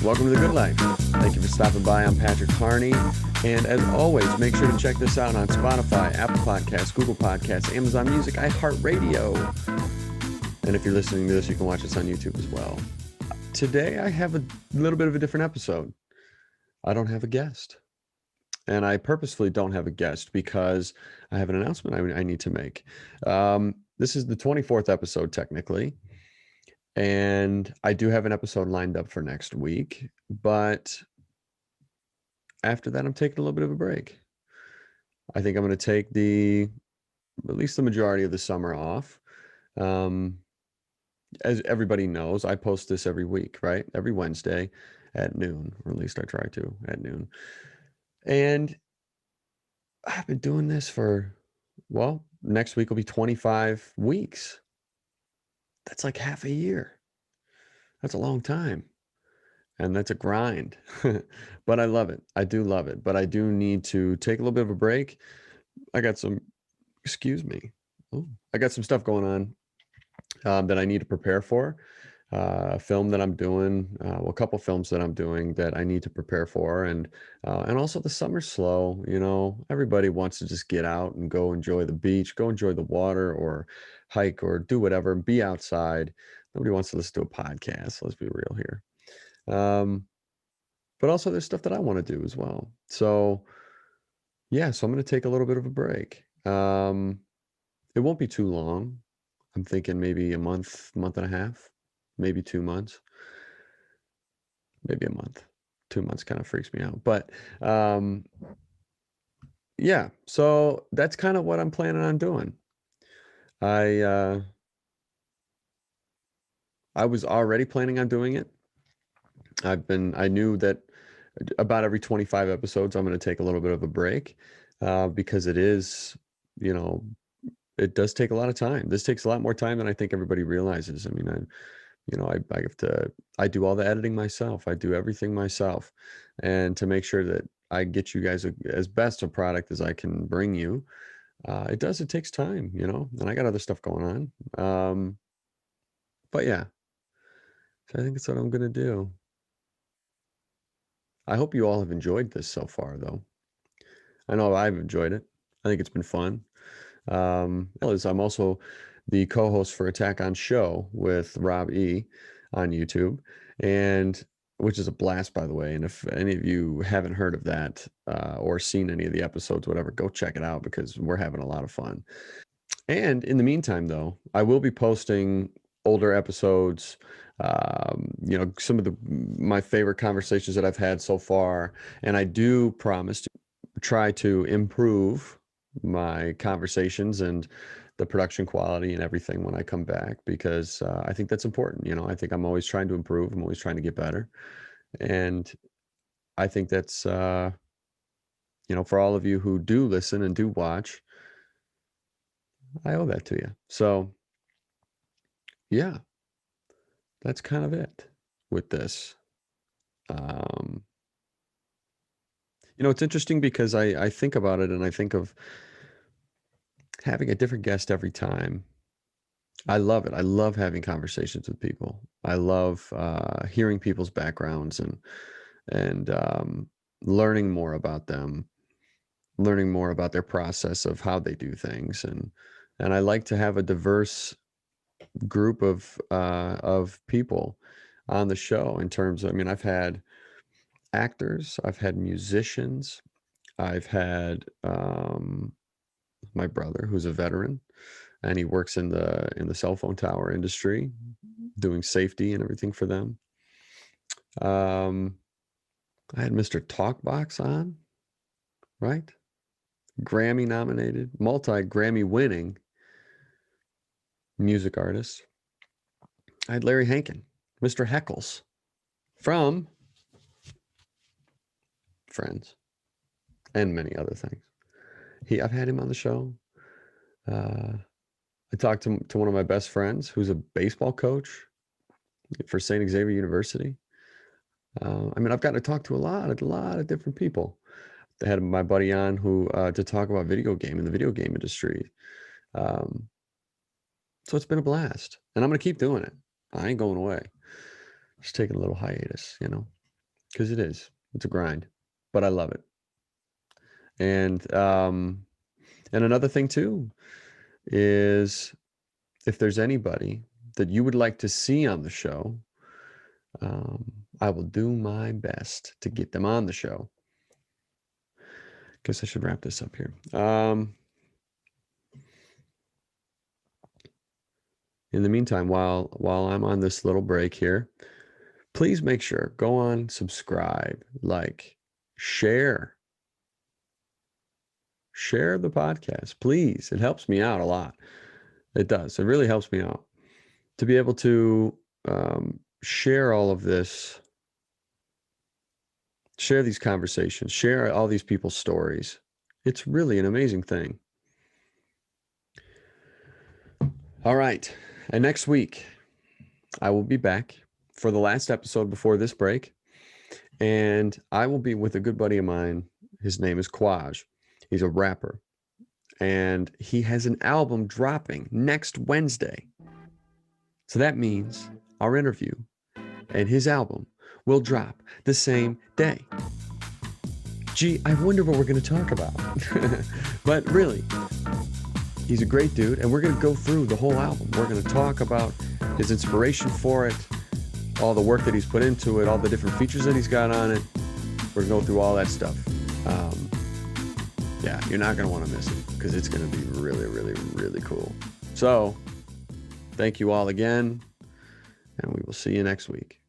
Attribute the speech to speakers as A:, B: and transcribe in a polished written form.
A: Welcome to The Good Life. Thank you for stopping by. I'm Patrick Carney. And as always, make sure to check this out on Spotify, Apple Podcasts, Google Podcasts, Amazon Music, iHEART Radio. And if you're listening to this, you can watch us on YouTube as well. Today, I have a little bit of a different episode. I don't have a guest. And I purposefully don't have a guest because I have an announcement I need to make. This is the 24th episode, technically. And I do have an episode lined up for next week. But after that, I'm taking a little bit of a break. I think I'm going to take at least the majority of the summer off. As everybody knows, I post this every week, right? Every Wednesday at noon, or at least I try to at noon. And I've been doing this for, well, next week will be 25 weeks. That's like half a year. That's a long time. And that's a grind. But I love it. I do love it. But I do need to take a little bit of a break. I got some, I got some stuff going on that I need to prepare for. A film that I'm doing, a couple films that I'm doing that I need to prepare for, and also the summer's slow. You know, everybody wants to just get out and go enjoy the beach, go enjoy the water, or hike, or do whatever, and be outside. Nobody wants to listen to a podcast. Let's be real here. But also there's stuff that I want to do as well. So yeah, so I'm going to take a little bit of a break. It won't be too long. I'm thinking maybe a month and a half. Maybe 2 months, maybe a month. 2 months kind of freaks me out. But yeah, so that's kind of what I'm planning on doing. I was already planning on doing it. I knew that about every 25 episodes, I'm going to take a little bit of a break because it is, it does take a lot of time. This takes a lot more time than I think everybody realizes. I mean, I do all the editing myself. I do everything myself. And to make sure that I get you guys as best a product as I can bring you, it takes time, and I got other stuff going on. But yeah, so I think that's what I'm going to do. I hope you all have enjoyed this so far, though. I know I've enjoyed it. I think it's been fun. I'm also the co-host for Attack on Show with Rob E on YouTube, and which is a blast, by the way. And if any of you haven't heard of that or seen any of the episodes, whatever, go check it out because we're having a lot of fun. And in the meantime, though, I will be posting older episodes, some of my favorite conversations that I've had so far. And I do promise to try to improve my conversations and the production quality and everything when I come back, because I think that's important. I think I'm always trying to improve. I'm always trying to get better. And I think that's, for all of you who do listen and do watch, I owe that to you. So yeah, that's kind of it with this. It's interesting because I think about it and I think of having a different guest every time. I love it. I love having conversations with people. I love hearing people's backgrounds and learning more about them, learning more about their process of how they do things, and I like to have a diverse group of people on the show. In terms of, I mean, I've had actors, I've had musicians, I've had my brother who's a veteran, and he works in the cell phone tower industry, doing safety and everything for them. I had Mr. Talkbox on, right? Grammy nominated, multi-Grammy winning music artist. I had Larry Hankin, Mr. Heckles, from Friends, and many other things. I've had him on the show. I talked to one of my best friends who's a baseball coach for St. Xavier University. I mean, I've gotten to talk to a lot of different people. I had my buddy on who to talk about the video game industry. So it's been a blast, and I'm going to keep doing it. I ain't going away. Just taking a little hiatus, because it is. It's a grind, but I love it. And another thing too is if there's anybody that you would like to see on the show, I will do my best to get them on the show. Guess I should wrap this up here. In the meantime, while I'm on this little break here, please make sure, go on, subscribe, like, share the podcast, please. It helps me out a lot. It does. It really helps me out to be able to share all of this, share these conversations, share all these people's stories. It's really an amazing thing. All right. And next week, I will be back for the last episode before this break. And I will be with a good buddy of mine. His name is Quaj. He's a rapper. And he has an album dropping next Wednesday. So that means our interview and his album will drop the same day. Gee, I wonder what we're going to talk about. But really, he's a great dude, and we're going to go through the whole album. We're going to talk about his inspiration for it, all the work that he's put into it, all the different features that he's got on it. We're going to go through all that stuff. Yeah, you're not going to want to miss it because it's going to be really, really, really cool. So, thank you all again, and we will see you next week.